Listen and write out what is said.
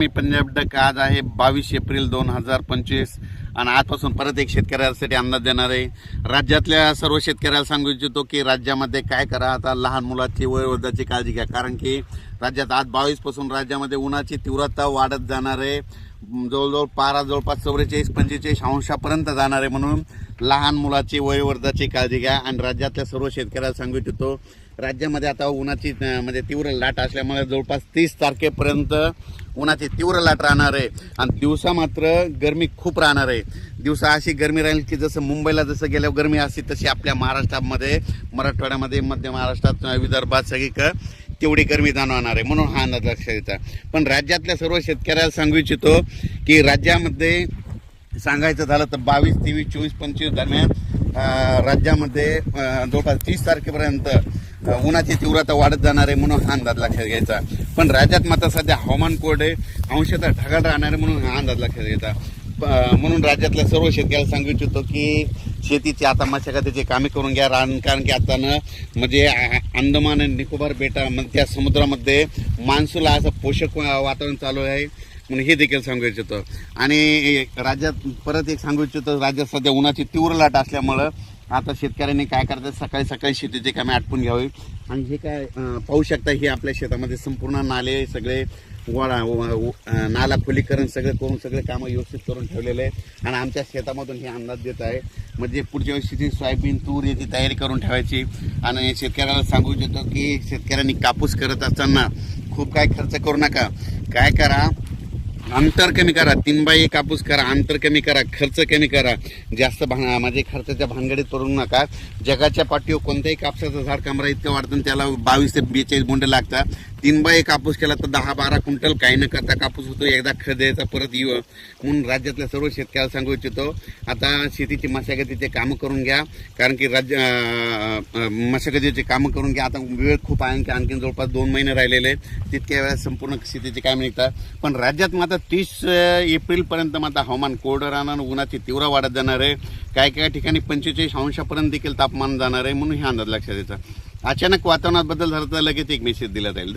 मी Punjab duck आज आहे 22 April 2025 आणि आजपासून परत एक शेतकऱ्यांसाठी अंदाज देणार आहे। राज्यातल्या सर्व शेतकऱ्याला सांगू इच्छितो की राज्यामध्ये काय करा, आता लहान मुलाची वयोवृद्धाची काळजी घ्या, कारण की राज्यात आज 22 पासून राज्यामध्ये उन्हाची तीव्रता वाढत जाणार आहे। जवळजवळ पारा जवळपास 44-45 अंशापर्यंत जाणार आहे। म्हणून लहान मुलाची वयोवृद्धाची काळजी घ्या। आणि राज्यातल्या सर्व शेतकऱ्याला सांगू इच्छितो, राज्यामध्ये आता उन्हाची म्हणजे तीव्र लाट असल्यामुळे जवळपास 30 तारखेपर्यंत उन्हाची तीव्र लाट राहणार आहे आणि दिवसा मात्र गरमी खूप राहणार आहे। दिवसा अशी गरमी राहील की जसं मुंबईला जसं गेल्यावर गरमी असते तशी आपल्या महाराष्ट्रामध्ये, मराठवाड्यामध्ये, मध्य महाराष्ट्रात, विदर्भात सगळीकडे तेवढी गरमी जाणवणार आहे। म्हणून हा अंदाज लक्षात घ्यायचा। पण राज्यातल्या सर्व शेतकऱ्याला सांगू इच्छितो की राज्यामध्ये सांगायचं झालं तर 22, 23, 24, 25 दरम्यान राज्यामध्ये जवळपास 30 तारखेपर्यंत उन्हाची तीव्रता वाढत जाणार आहे। म्हणून हा अंदाज लक्षात घ्यायचा। पण राज्यात मात्र सध्या हवामान कोरडे अंशतः ढगाळ राहणार आहे, म्हणून हा अंदाज लक्षात घ्यायचा। म्हणून राज्यातल्या सर्व शेतकऱ्याला सांगू इच्छितो की शेतीची आता मशागतीची कामे करून घ्या। कारण की आता म्हणजे अंदमान आणि निकोबार बेटा त्या समुद्रामध्ये मान्सूनला असं पोषक वातावरण चालू आहे, म्हणून हे देखील सांगू इच्छितो। आणि राज्यात परत एक सांगू इच्छितो, राज्यात सध्या उन्हाची तीव्र लाट असल्यामुळं आता शेतकऱ्यांनी काय करतात, सकाळी सकाळी शेतीची कामे आटपून घ्यावी। आणि हे काय पाहू शकता, हे आपल्या शेतामध्ये संपूर्ण नाले सगळे नाला खोलीकरण सगळं करून सगळे कामं व्यवस्थित करून ठेवलेले आहे। आणि आमच्या शेतामधून हे अंदाज देत आहे, म्हणजे पुढच्या वर्षीची सोयाबीन, तूर याची तयारी करून ठेवायची। आणि शेतकऱ्याला सांगू इच्छितो की शेतकऱ्यांनी कापूस करत असताना खूप काय खर्च करू नका। काय करा, अंतर कमी करा, 3x1 कापूस करा, अंतर कमी करा, खर्च कमी करा, जास्त म्हणजे खर्चाच्या भानगडीत पडू नका। जगाच्या पाठीवर कोणत्याही कापसाचं झाड कमरा इतकं वाढतं, त्याला 22 ते 42 बोंडे लागतात। 3x1 कापूस केला तर 10-12 क्विंटल काही न करता कापूस होतो। एकदा खत द्यायचा, परत येऊ। म्हणून राज्यातल्या सर्व शेतकऱ्याला सांगू इच्छितो, आता शेतीची मशागतीचे कामं करून घ्या, कारण की मशागतीचे कामं करून घ्या। आता वेळ खूप आहे, आणखी जवळपास 2 महिने राहिलेले आहेत, तितक्या वेळेस संपूर्ण शेतीची कामे निघतात। पण राज्यात मात्र 30 एप्रिलपर्यंत मात्र हवामान कोरडं राहणार, उन्हाची तीव्र वाढत जाणार आहे। काही ठिकाणी 45 अंशापर्यंत देखील तापमान जाणार आहे। म्हणून हे अंदाज लक्षात द्यायचा। अचानक वातावरणात बदल झाला तर लगेच एक मेसेज दिला जाईल।